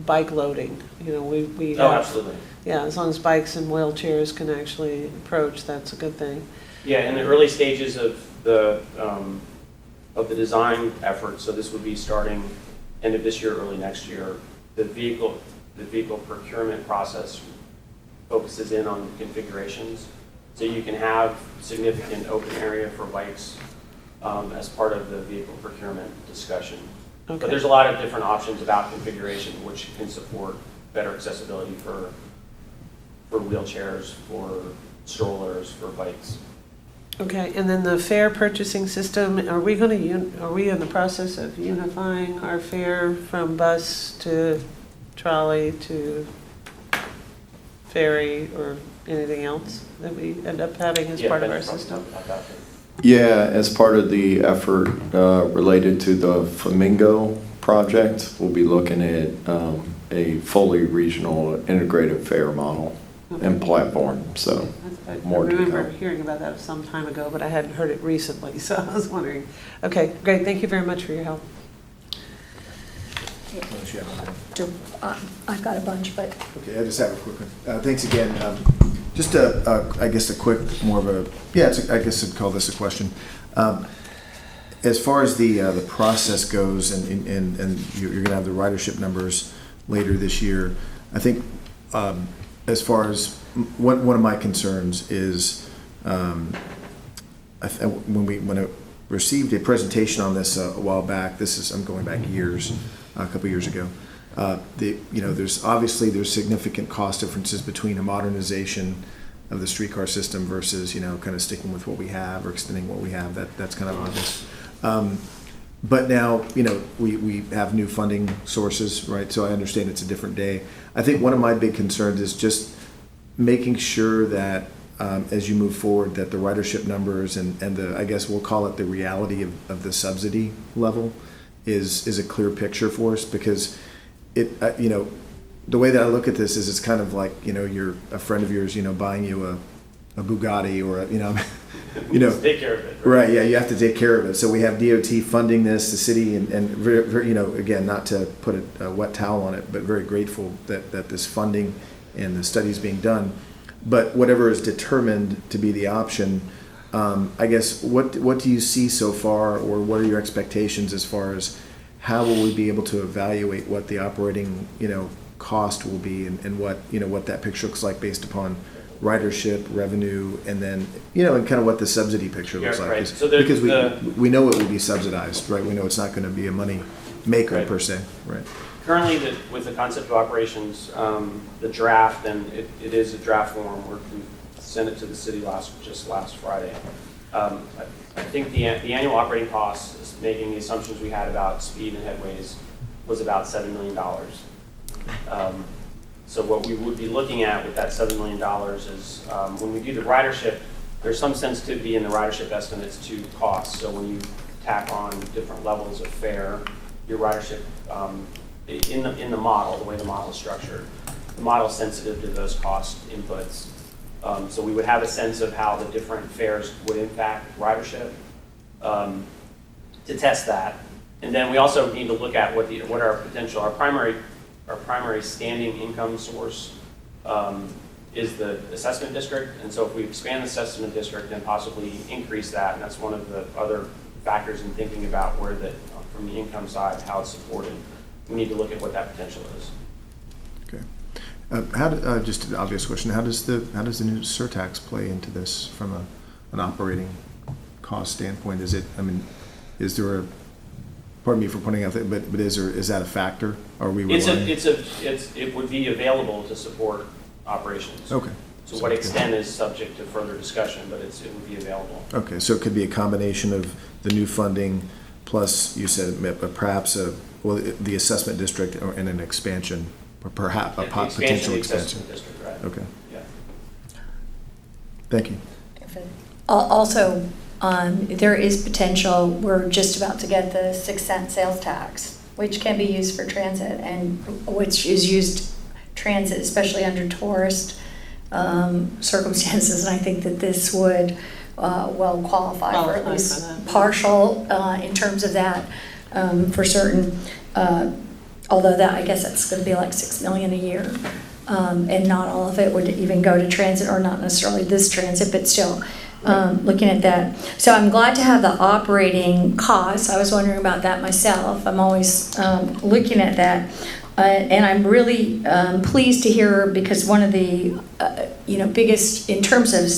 bike loading? We Oh, have, absolutely. yeah, as long as bikes and wheelchairs can actually approach, that's a good thing. Yeah, in the early stages of the design effort, so this would be starting end of this year, early next year, the vehicle procurement process focuses in on configurations. So you can have significant open area for bikes as part of the vehicle procurement discussion. Okay. But there's a lot of different options about configuration which can support better accessibility for wheelchairs, for strollers, for bikes. Okay, and then the fare purchasing system, are we in the process of unifying our fare from bus to trolley to ferry or anything else that we end up having as part of our system? Yeah, as part of the effort related to the Flamingo project, we'll be looking at a fully regional integrated fare model and platform, so more to I remember come. hearing about that some time ago, but I hadn't heard it recently, so I was wondering. Okay, great, thank you very much for your help. I've got a bunch, but Okay, I just have a quick one. Thanks again. Just I guess a quick, more of a, yeah, I guess I'd call this a question. As far as the process goes, and you're going to have the ridership numbers later this year, I think as far as one of my concerns is when I received a presentation on this a while back. I'm going back years, a couple years ago. There's significant cost differences between a modernization of the streetcar system versus kind of sticking with what we have or extending what we have. That's kind of obvious. But now we have new funding sources, right? So I understand it's a different day. I think one of my big concerns is just making sure that as you move forward, that the ridership numbers and the, I guess we'll call it the reality of the subsidy level is a clear picture for us, because it the way that I look at this is it's kind of like you're a friend of yours buying you a Bugatti or Just take care of it. right, yeah, you have to take care of it. So we have DOT funding this, the city, and very, again, not to put a wet towel on it, but very grateful that this funding and the studies being done. But whatever is determined to be the option, I guess, what do you see so far, or what are your expectations as far as how will we be able to evaluate what the operating, cost will be, and what that picture looks like based upon ridership, revenue, and then, and kind of what the subsidy picture looks like. Right. So because we know it will be subsidized, right? We know it's not going to be a money maker Right. per se, right? Currently, with the concept of operations, the draft, and it is a draft form, we sent it to the city just last Friday. I think the annual operating costs, making the assumptions we had about speed and headways, was about $7 million. So what we would be looking at with that $7 million is when we do the ridership, there's some sensitivity in the ridership estimates to costs. So when you tack on different levels of fare, your ridership in the model, the way the model is structured, the model is sensitive to those cost inputs. So we would have a sense of how the different fares would impact ridership to test that. And then we also need to look at what our potential, our primary standing income source is the assessment district. And so if we expand the assessment district and possibly increase that, and that's one of the other factors in thinking about where from the income side, how it's supported, we need to look at what that potential is. Okay. Just an obvious question, how does the new surtax play into this from an operating cost standpoint? Is it, is there a, pardon me for pointing out that, but is that a factor? Are we It relying? would be available to support operations. Okay. To what extent is subject to further discussion, but it would be available. Okay, so it could be a combination of the new funding plus, you said, perhaps the assessment district and an expansion, or perhaps a The potential of the expansion. assessment district, right? Okay, Yeah. thank you. Also, there is potential, we're just about to get the 6-cent sales tax, which can be used for transit, and which is used transit, especially under tourist circumstances, and I think that this would well qualify for at Qualify least for that. partial in terms of that for certain, although that, I guess that's gonna be like $6 million a year. And not all of it would even go to transit, or not necessarily this transit, but still, looking at that. So I'm glad to have the operating costs. I was wondering about that myself. I'm always looking at that. And I'm really pleased to hear, because one of the, biggest, in terms of,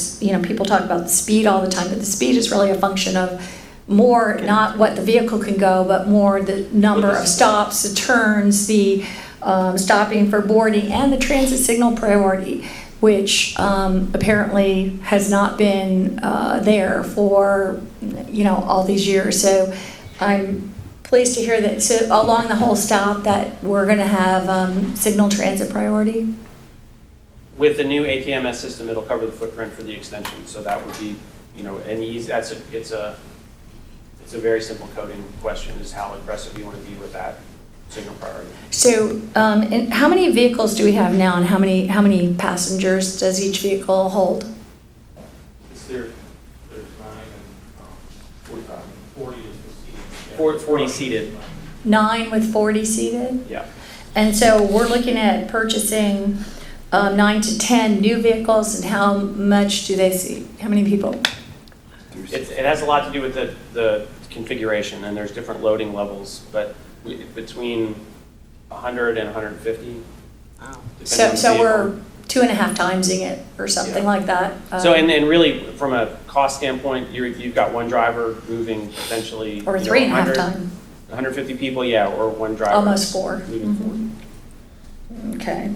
people talk about the speed all the time, but the speed is really a function of more, not what the vehicle can go, but more the number of stops, the turns, the stopping for boarding, and the transit signal priority, which apparently has not been there for, all these years. So I'm pleased to hear that, so along the whole stop, that we're going to have signal transit priority. With the new ATMS system, it'll cover the footprint for the extension, so that would be, an easy, it's a very simple coding question, is how aggressive you want to be with that signal priority. So, and how many vehicles do we have now, and how many passengers does each vehicle hold? There's 9 and 45. 40 is the seating. 40 seated. 9 with 40 seated? Yeah. And so we're looking at purchasing 9 to 10 new vehicles, and how much do they seat? How many people? It has a lot to do with the configuration, and there's different loading levels, but between 100 and 150. Wow. So we're 2.5 timesing it, or something like that. So, and really, from a cost standpoint, you've got one driver moving potentially. Or 3.5 times. 150 people, yeah, or one driver. Almost 4. Moving forward. Okay.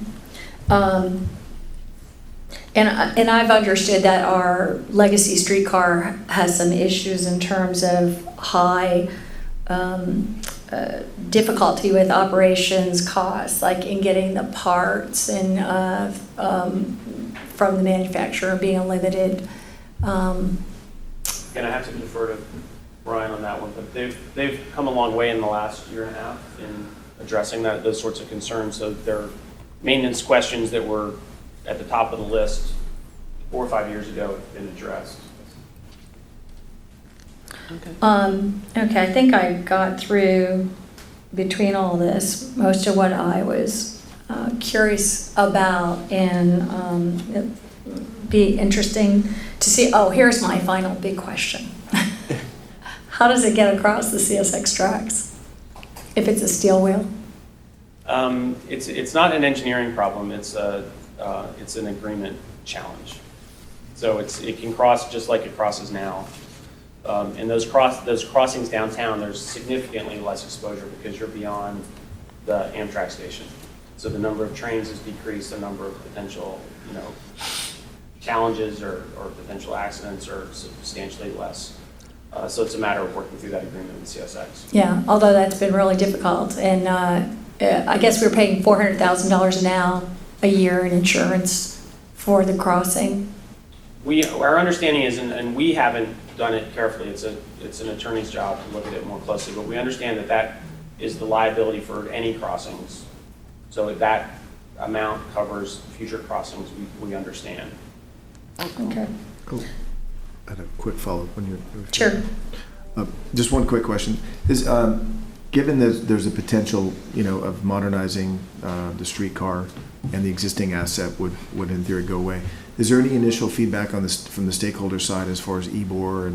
And I've understood that our legacy streetcar has some issues in terms of high difficulty with operations costs, like in getting the parts and from the manufacturer being limited. And I have to defer to Brian on that one, but they've come a long way in the last year and a half in addressing those sorts of concerns. So their maintenance questions that were at the top of the list 4 or 5 years ago have been addressed. Okay, I think I got through, between all this, most of what I was curious about, and it'd be interesting to see. Oh, here's my final big question. How does it get across the CSX tracks if it's a steel wheel? It's not an engineering problem. It's an agreement challenge. So it can cross just like it crosses now. And those crossings downtown, there's significantly less exposure because you're beyond the Amtrak station. So the number of trains has decreased, the number of potential, challenges or potential accidents are substantially less. So it's a matter of working through that agreement with CSX. Yeah, although that's been really difficult. And I guess we're paying $400,000 now a year in insurance for the crossing. Our understanding is, and we haven't done it carefully, it's an attorney's job to look at it more closely, but we understand that is the liability for any crossings. So that amount covers future crossings, we understand. Okay. Cool. I had a quick follow-up when you're. Sure. Just one quick question. Is, given that there's a potential, of modernizing the streetcar and the existing asset would in theory go away, is there any initial feedback on this from the stakeholder side as far as EBOR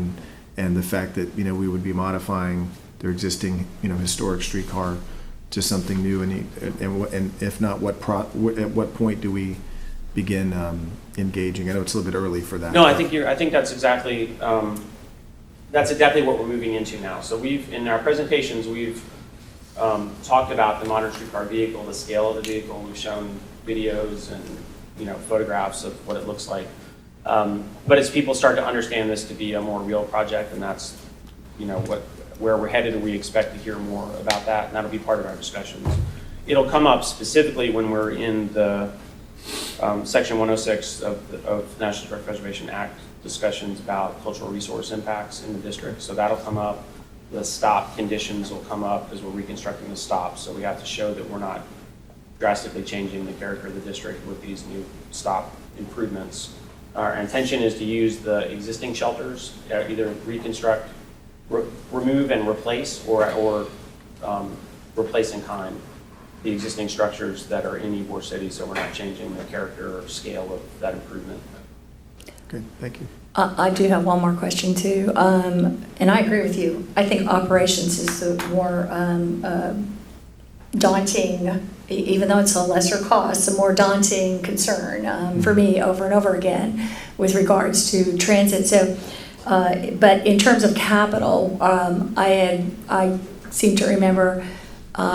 and the fact that, we would be modifying their existing, historic streetcar to something new, and if not, at what point do we begin engaging? I know it's a little bit early for that. No, I think that's exactly that's exactly what we're moving into now. So in our presentations, we've talked about the modern streetcar vehicle, the scale of the vehicle. We've shown videos and, photographs of what it looks like. But as people start to understand this to be a more real project, and that's, where we're headed, and we expect to hear more about that, and that'll be part of our discussions. It'll come up specifically when we're in the Section 106 of the National Historic Preservation Act discussions about cultural resource impacts in the district. So that'll come up. The stop conditions will come up as we're reconstructing the stop. So we have to show that we're not drastically changing the character of the district with these new stop improvements. Our intention is to use the existing shelters, either reconstruct, remove and replace, or replace in kind the existing structures that are in Ybor City, so we're not changing the character or scale of that improvement. Good, thank you. I do have one more question too, and I agree with you. I think operations is the more daunting, even though it's a lesser cost, a more daunting concern for me over and over again with regards to transit. So, but in terms of capital, I seem to remember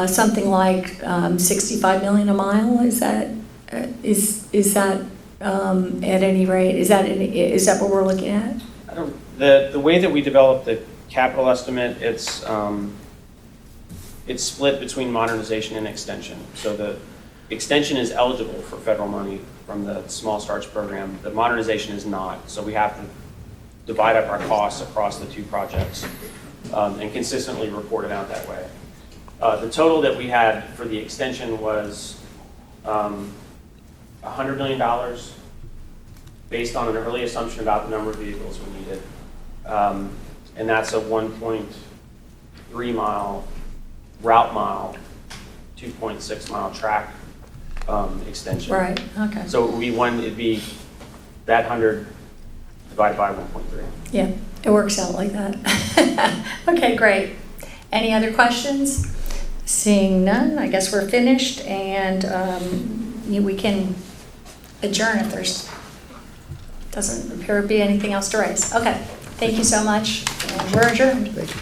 something like 65 million a mile. Is that at any rate? Is that what we're looking at? The way that we develop the capital estimate, it's split between modernization and extension. So the extension is eligible for federal money from the Small Starts program. The modernization is not. So we have to divide up our costs across the two projects and consistently report it out that way. The total that we had for the extension was $100 million based on an early assumption about the number of vehicles we needed. And that's a 1.3 mile route mile, 2.6 mile track extension. Right, okay. So it'd be that 100 divided by 1.3. Yeah, it works out like that. Okay, great. Any other questions? Seeing none, I guess we're finished, and we can adjourn if there's doesn't appear to be anything else to raise. Okay, thank you so much. And we're adjourned. Thank you.